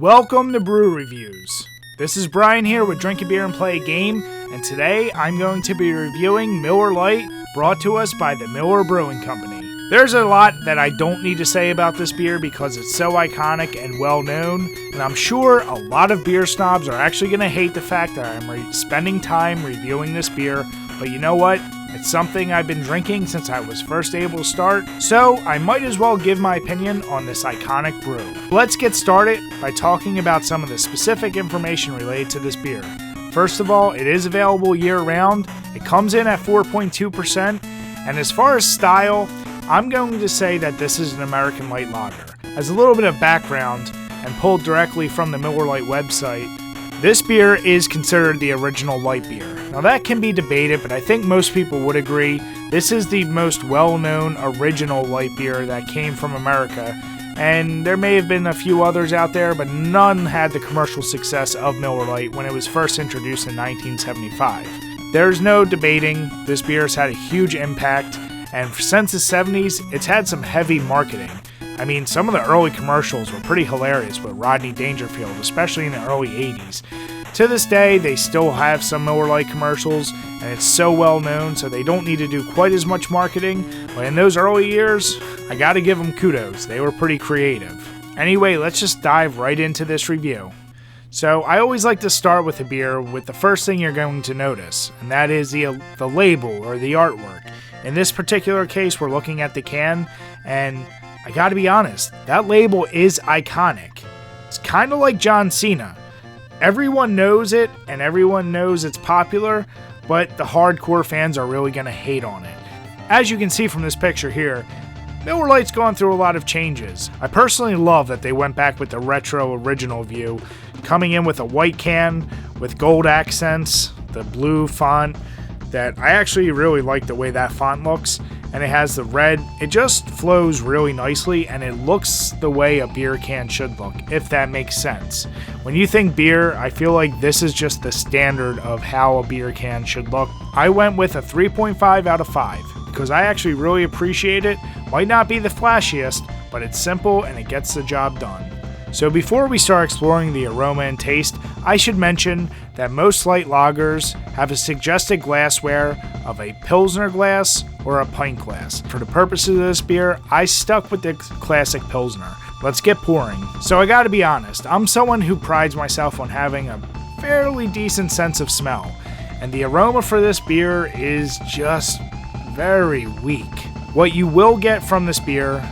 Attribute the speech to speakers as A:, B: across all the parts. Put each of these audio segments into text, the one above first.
A: Welcome to Brew Reviews. This is Brian here with DrinkABeerandPlayAGame, and today I'm going to be reviewing Miller Lite, brought to us by the Miller Brewing Company. There's a lot that I don't need to say about this beer because it's so iconic and well known, and I'm sure a lot of beer snobs are actually going to hate the fact that I'm spending time reviewing this beer, but you know what? It's something I've been drinking since I was first able to start, so I might as well give my opinion on this iconic brew. Let's get started by talking about some of the specific information related to this beer. First of all, it is available year-round. It comes in at 4.2%, and as far as style, I'm going to say that this is an American light lager. As a little bit of background, and pulled directly from the Miller Lite website, this beer is considered the original light beer. Now that can be debated, but I think most people would agree this is the most well-known original light beer that came from America, and there may have been a few others out there, but none had the commercial success of Miller Lite when it was first introduced in 1975. There's no debating, this beer has had a huge impact, and since the 70s, it's had some heavy marketing. I mean, some of the early commercials were pretty hilarious with Rodney Dangerfield, especially in the early 80s. To this day, they still have some Miller Lite commercials, and it's so well known, so they don't need to do quite as much marketing. But in those early years, I gotta give them kudos. They were pretty creative. Anyway, let's just dive right into this review. So, I always like to start with a beer with the first thing you're going to notice, and that is the label or the artwork. In this particular case, we're looking at the can, and I gotta be honest, that label is iconic. It's kind of like John Cena. Everyone knows it, and everyone knows it's popular, but the hardcore fans are really going to hate on it. As you can see from this picture here, Miller Lite's gone through a lot of changes. I personally love that they went back with the retro original view, coming in with a white can with gold accents, the blue font, that I actually really like the way that font looks, and it has the red. It just flows really nicely, and it looks the way a beer can should look, if that makes sense. When you think beer, I feel like this is just the standard of how a beer can should look. I went with a 3.5 out of 5, because I actually really appreciate it. Might not be the flashiest, but it's simple and it gets the job done. So before we start exploring the aroma and taste, I should mention that most light lagers have a suggested glassware of a Pilsner glass or a pint glass. For the purposes of this beer, I stuck with the classic Pilsner. Let's get pouring. So I gotta be honest, I'm someone who prides myself on having a fairly decent sense of smell, and the aroma for this beer is just very weak. What you will get from this beer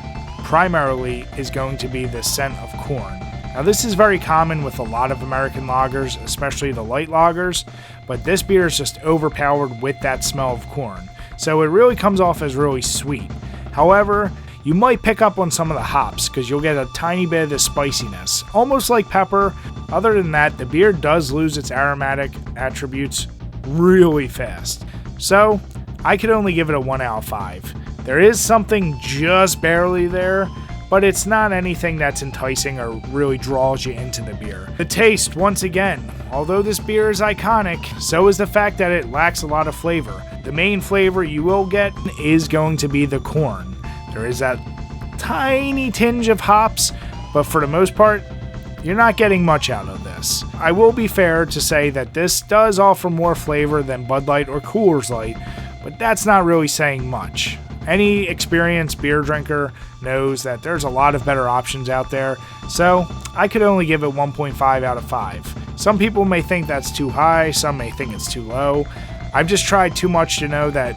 A: primarily is going to be the scent of corn. Now this is very common with a lot of American lagers, especially the light lagers, but this beer is just overpowered with that smell of corn. So it really comes off as really sweet. However, you might pick up on some of the hops because you'll get a tiny bit of the spiciness, almost like pepper. Other than that, the beer does lose its aromatic attributes really fast. So I could only give it a 1 out of 5. There is something just barely there, but it's not anything that's enticing or really draws you into the beer. The taste, once again, although this beer is iconic, so is the fact that it lacks a lot of flavor. The main flavor you will get is going to be the corn. There is that tiny tinge of hops, but for the most part, you're not getting much out of this. I will be fair to say that this does offer more flavor than Bud Light or Coors Light, but that's not really saying much. Any experienced beer drinker knows that there's a lot of better options out there, so I could only give it 1.5 out of 5. Some people may think that's too high, some may think it's too low. I've just tried too much to know that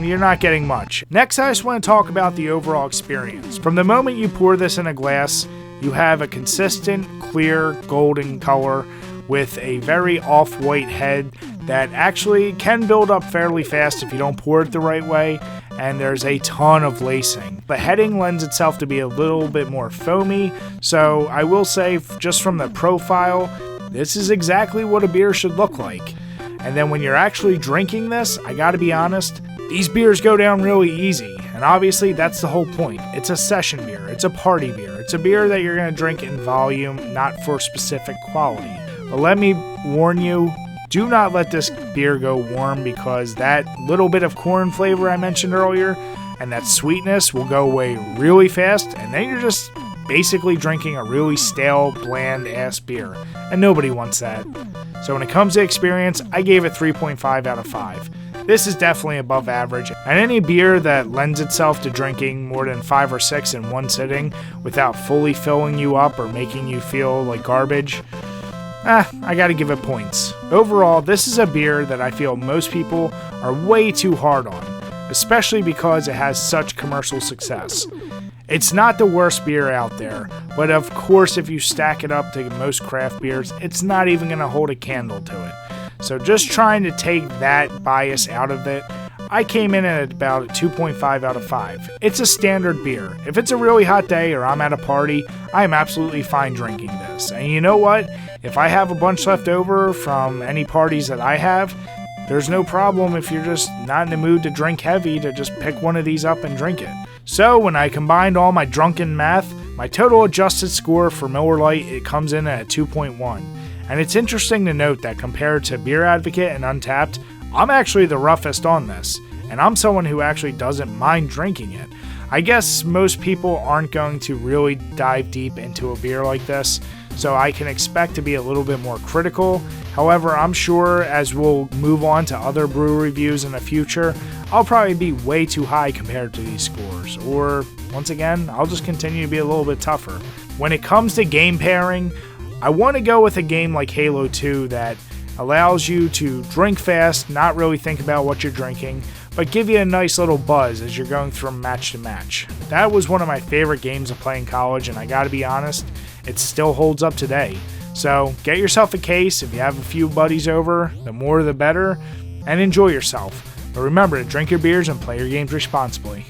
A: you're not getting much. Next, I just want to talk about the overall experience. From the moment you pour this in a glass, you have a consistent, clear, golden color with a very off-white head that actually can build up fairly fast if you don't pour it the right way, and there's a ton of lacing. The heading lends itself to be a little bit more foamy, so I will say, just from the profile, this is exactly what a beer should look like. And then when you're actually drinking this, I gotta be honest, these beers go down really easy, and obviously that's the whole point. It's a session beer, it's a party beer, it's a beer that you're gonna drink in volume, not for specific quality. But let me warn you, do not let this beer go warm, because that little bit of corn flavor I mentioned earlier and that sweetness will go away really fast, and then you're just basically drinking a really stale, bland-ass beer, and nobody wants that. So when it comes to experience, I gave it 3.5 out of 5. This is definitely above average, and any beer that lends itself to drinking more than 5 or 6 in one sitting without fully filling you up or making you feel like garbage, I gotta give it points. Overall, this is a beer that I feel most people are way too hard on, especially because it has such commercial success. It's not the worst beer out there, but of course if you stack it up to most craft beers, it's not even going to hold a candle to it. So just trying to take that bias out of it, I came in at about a 2.5 out of 5. It's a standard beer. If it's a really hot day or I'm at a party, I am absolutely fine drinking this. And you know what? If I have a bunch left over from any parties that I have, there's no problem if you're just not in the mood to drink heavy to just pick one of these up and drink it. So when I combined all my drunken math, my total adjusted score for Miller Lite, it comes in at a 2.1. And it's interesting to note that compared to Beer Advocate and Untapped, I'm actually the roughest on this, and I'm someone who actually doesn't mind drinking it. I guess most people aren't going to really dive deep into a beer like this, so I can expect to be a little bit more critical. However, I'm sure as we'll move on to other brew reviews in the future, I'll probably be way too high compared to these scores, or once again, I'll just continue to be a little bit tougher. When it comes to game pairing, I want to go with a game like Halo 2 that allows you to drink fast, not really think about what you're drinking, but give you a nice little buzz as you're going from match to match. That was one of my favorite games to play in college, and I gotta be honest, it still holds up today. So get yourself a case. If you have a few buddies over, the more the better, and enjoy yourself. But remember to drink your beers and play your games responsibly.